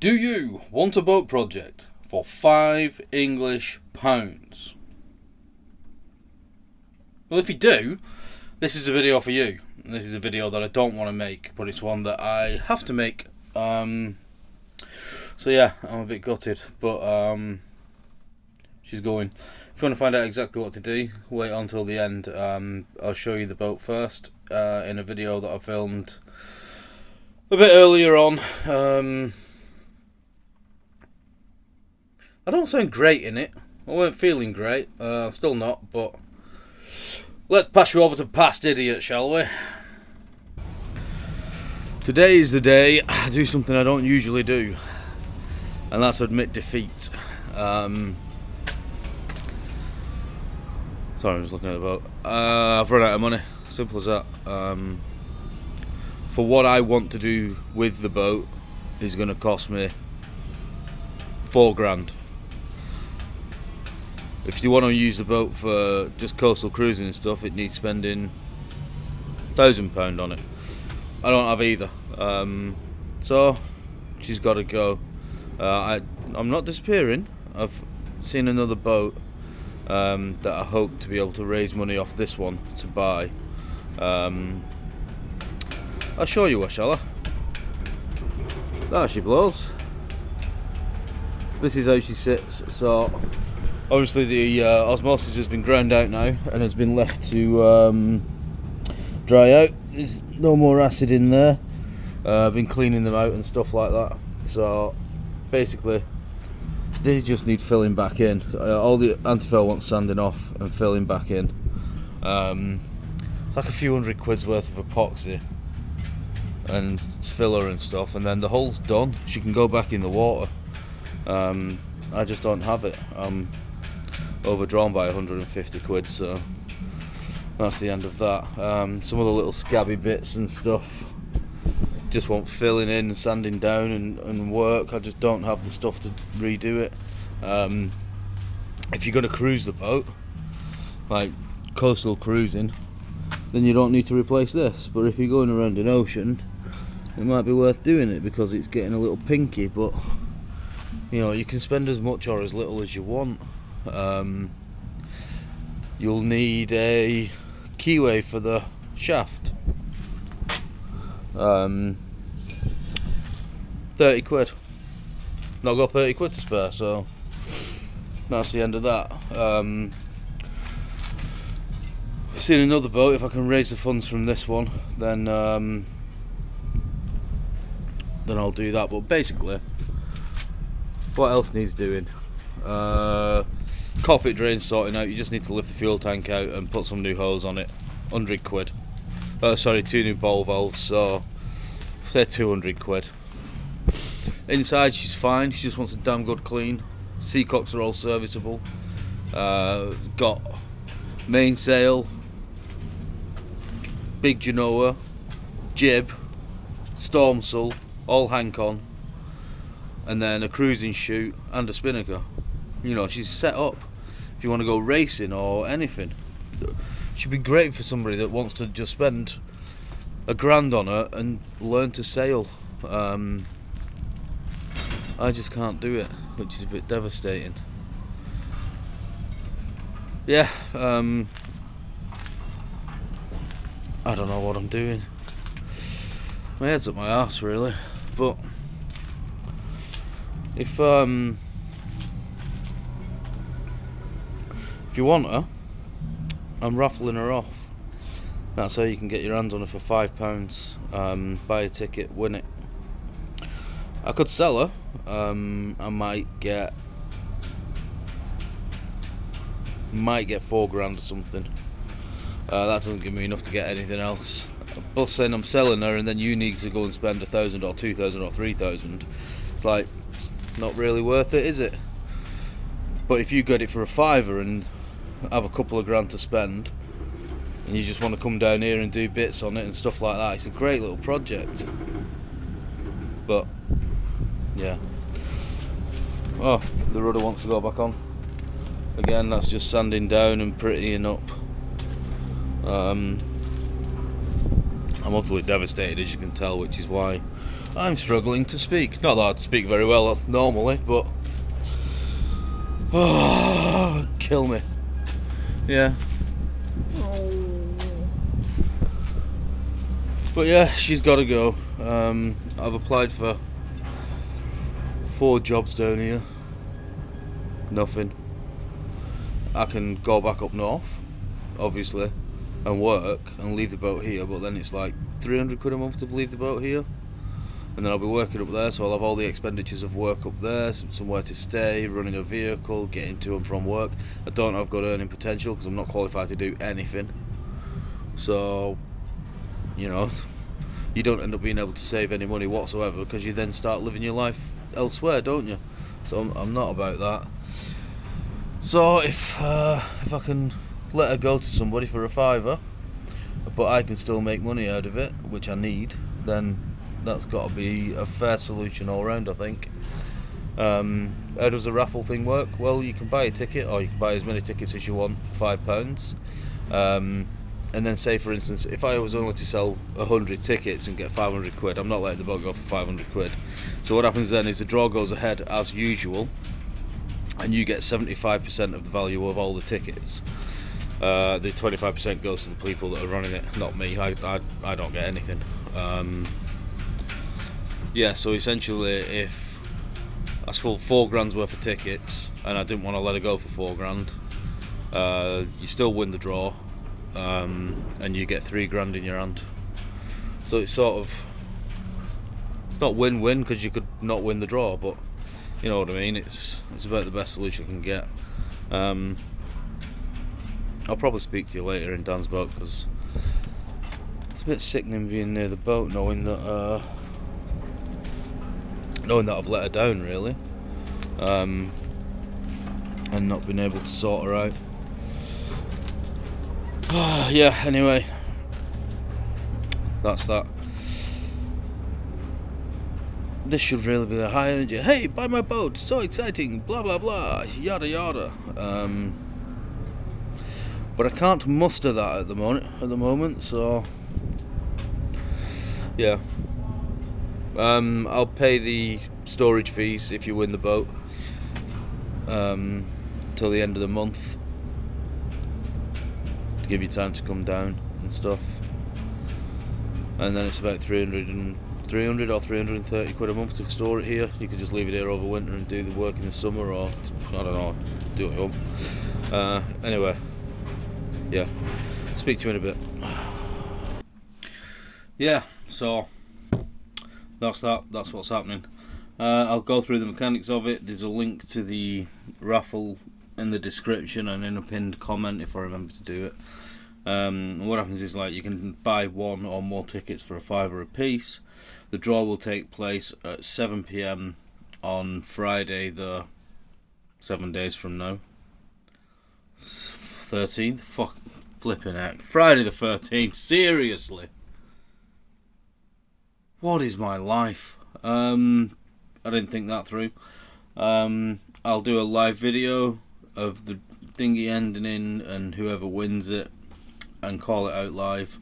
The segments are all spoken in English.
Do you want a boat project for £5 English? Well, if you do, this is a video for you. This is a video that I don't want to make, but it's one that I have to make. So yeah, I'm a bit gutted, but she's going. If you want to find out exactly what to do, wait until the end. I'll show you the boat first in a video that I filmed a bit earlier on. I don't sound great in it. I weren't feeling great. Still not, but let's pass you over to past idiot, shall we? Today is the day I do something I don't usually do, and that's admit defeat. Sorry, I'm just looking at the boat. I've run out of money. Simple as that. For what I want to do with the boat is going to cost me £4,000. If you want to use the boat for just coastal cruising and stuff, it needs spending £1,000 on it. I don't have either, so she's got to go. I'm not disappearing. I've seen another boat that I hope to be able to raise money off this one to buy. I'll show you her, shall I? There she blows. This is how she sits. So obviously the osmosis has been ground out now and has been left to dry out. There's no more acid in there. I've been cleaning them out and stuff like that. So basically these just need filling back in. All the antifoul wants sanding off and filling back in. It's like a few £100 worth of epoxy and filler and stuff, and then the hull's done. She can go back in the water. I just don't have it. I'm overdrawn by £150, so that's the end of that. Some of the little scabby bits and stuff just want filling in, sanding down and work. I just don't have the stuff to redo it. If you're going to cruise the boat, like coastal cruising, then you don't need to replace this. But if you're going around an ocean, it might be worth doing it because it's getting a little pinky. But you know, you can spend as much or as little as you want. You'll need a keyway for the shaft. £30. Not got £30 to spare, so that's the end of that. I've seen another boat. If I can raise the funds from this one, then I'll do that. But basically, what else needs doing? Cockpit drain sorting out. You just need to lift the fuel tank out and put some new hose on it. £100. Sorry, 2 new ball valves, so say £200. Inside she's fine, she just wants a damn good clean. Seacocks are all serviceable. Got mainsail, big genoa, jib, stormsail, all hank on, and then a cruising chute and a spinnaker. You know, she's set up if you want to go racing or anything. She'd be great for somebody that wants to just spend £1,000 on her and learn to sail. I just can't do it, which is a bit devastating. Yeah, I don't know what I'm doing. My head's up my arse, really. But if you want her, I'm raffling her off. That's how you can get your hands on her for £5. Buy a ticket, win it. I could sell her. I might get £4,000 or something. That doesn't give me enough to get anything else. But saying I'm selling her and then you need to go and spend £1,000 or £2,000 or £3,000, it's like not really worth it, is it? But if you get it for a £5 and have a couple of grand to spend, and you just want to come down here and do bits on it and stuff like that, it's a great little project. But yeah. Oh, the rudder wants to go back on again. That's just sanding down and prettying up. I'm utterly devastated, as you can tell, which is why I'm struggling to speak. Not that I'd speak very well normally, but kill me. Yeah. But yeah, she's got to go. I've applied for 4 jobs down here. Nothing. I can go back up north, obviously, and work and leave the boat here, but then it's like 300 quid a month to leave the boat here. And then I'll be working up there, so I'll have all the expenditures of work up there, somewhere to stay, running a vehicle, getting to and from work. I don't have good earning potential because I'm not qualified to do anything. So, you know, you don't end up being able to save any money whatsoever because you then start living your life elsewhere, don't you? So I'm not about that. So if I can let her go to somebody for a fiver, but I can still make money out of it, which I need, then that's got to be a fair solution all round, I think. How does the raffle thing work? Well, you can buy a ticket, or you can buy as many tickets as you want for £5. And then say, for instance, if I was only to sell 100 tickets and get 500 quid, I'm not letting the boat go for 500 quid. So what happens then is the draw goes ahead as usual, and you get 75% of the value of all the tickets. The 25% goes to the people that are running it, not me. I don't get anything. Yeah, so essentially, if I sold £4 worth of tickets and I didn't want to let it go for £4, you still win the draw, and you get £3 in your hand. So it's sort of, it's not win-win because you could not win the draw, but you know what I mean. It's about the best solution I can get. I'll probably speak to you later in Dan's boat because it's a bit sickening being near the boat, knowing that I've let her down, really, and not been able to sort her out. Yeah, anyway, that's that. This should really be a high energy. Hey, buy my boat, so exciting, blah blah blah, yada yada. But I can't muster that at the moment, so yeah. I'll pay the storage fees if you win the boat till the end of the month to give you time to come down and stuff. And then it's about 300 or 330 quid a month to store it here. You could just leave it here over winter and do the work in the summer, or I don't know, do it at home. Anyway, yeah, speak to you in a bit. Yeah, so that's what's happening. I'll go through the mechanics of it. There's a link to the raffle in the description and in a pinned comment if I remember to do it. What happens is, like, you can buy 1 or more tickets for a £5 a piece. The draw will take place at 7 PM on Friday, the 7 days from now. 13th? Fuck, flipping heck. Friday the 13th, seriously. What is my life? I didn't think that through. I'll do a live video of the dinghy ending in and whoever wins it, and call it out live.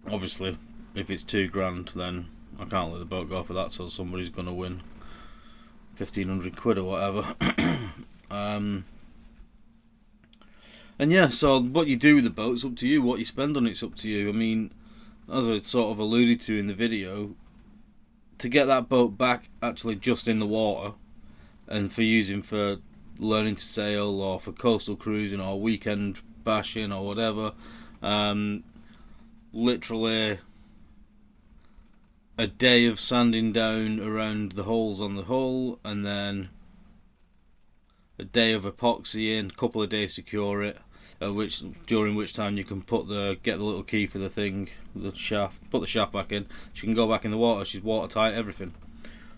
Obviously, if it's £2, then I can't let the boat go for that, so somebody's going to win 1,500 quid or whatever. And yeah, so what you do with the boat's up to you. What you spend on it's up to you. I mean, as I sort of alluded to in the video, to get that boat back actually just in the water and for using for learning to sail or for coastal cruising or weekend bashing or whatever, literally a day of sanding down around the holes on the hull, and then a day of epoxy in, a couple of days to cure it, during which time you can get the little key for the thing, the shaft, put the shaft back in. She can go back in the water. She's watertight, everything,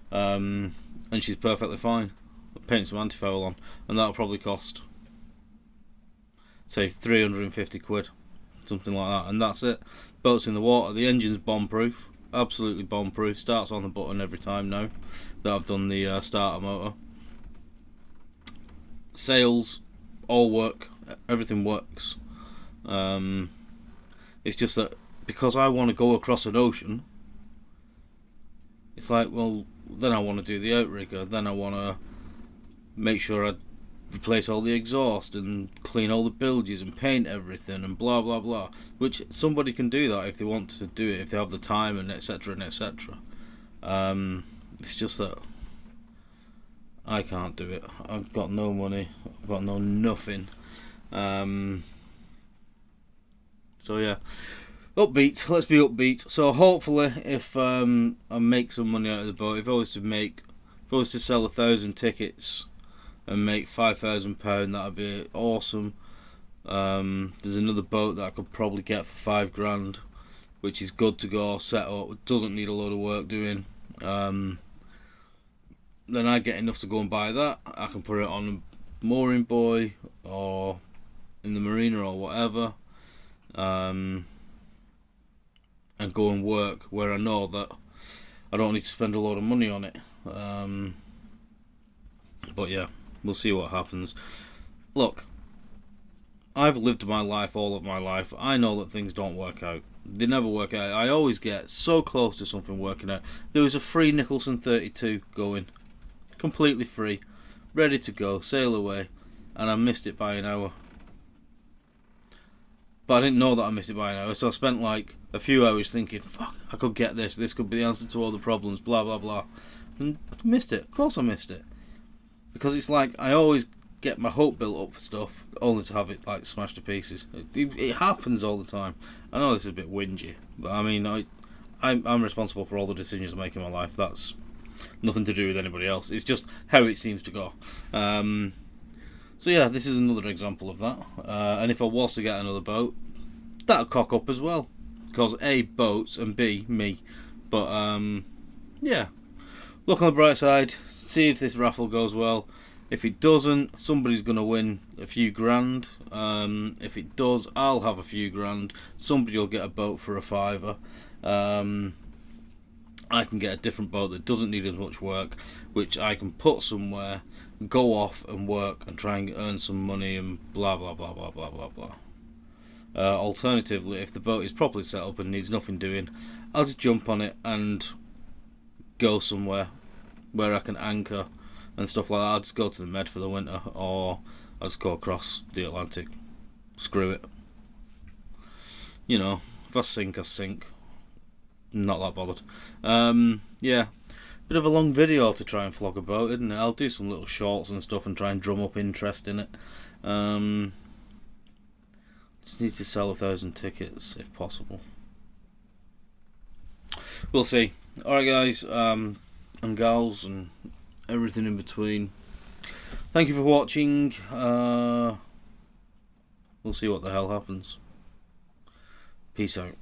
and she's perfectly fine. Paint some anti-foul on, and that'll probably cost, say, 350 quid, something like that, and that's it. Boat's in the water. The engine's bomb-proof, absolutely bomb-proof. Starts on the button every time now that I've done the starter motor. Sails all work, everything works. It's just that because I want to go across an ocean, it's like, well, then I want to do the outrigger, then I want to make sure I replace all the exhaust and clean all the bilges and paint everything and blah blah blah, which somebody can do that if they want to do it, if they have the time, and etc and etc. It's just that I can't do it. I've got no money, I've got no nothing. So yeah, upbeat. Let's be upbeat. So hopefully, if I make some money out of the boat, if I was to sell 1,000 tickets and make £5,000, that'd be awesome. There's another boat that I could probably get for £5,000, which is good to go, set up. It doesn't need a load of work doing. Then I get enough to go and buy that. I can put it on a mooring buoy or in the marina or whatever. And go and work where I know that I don't need to spend a lot of money on it. But yeah, we'll see what happens. Look, I've lived my life, all of my life. I know that things don't work out. They never work out. I always get so close to something working out. There was a free Nicholson 32 going, completely free, ready to go, sail away, and I missed it by an hour. But I didn't know that I missed it by an hour, so I spent like a few hours thinking, fuck, I could get this, this could be the answer to all the problems, blah blah blah. And missed it. Of course I missed it. Because it's like, I always get my hope built up for stuff, only to have it like smashed to pieces. It happens all the time. I know this is a bit whingy, but I mean, I'm responsible for all the decisions I make in my life. That's nothing to do with anybody else. It's just how it seems to go. So yeah, this is another example of that. And if I was to get another boat, that'll cock up as well. Because A, boats, and B, me. But yeah, look on the bright side, see if this raffle goes well. If it doesn't, somebody's going to win a few grand. If it does, I'll have a few grand. Somebody will get a boat for a £5. I can get a different boat that doesn't need as much work, which I can put somewhere, go off and work and try and earn some money and blah blah blah blah blah blah blah. Alternatively, if the boat is properly set up and needs nothing doing, I'll just jump on it and go somewhere where I can anchor and stuff like that. I'll just go to the Med for the winter, or I'll just go across the Atlantic. Screw it. You know, if I sink, I sink. Not that bothered. Yeah, bit of a long video to try and flog a boat, isn't it? I'll do some little shorts and stuff and try and drum up interest in it. Just need to sell 1,000 tickets if possible. We'll see. Alright guys, and gals and everything in between, thank you for watching. We'll see what the hell happens. Peace out.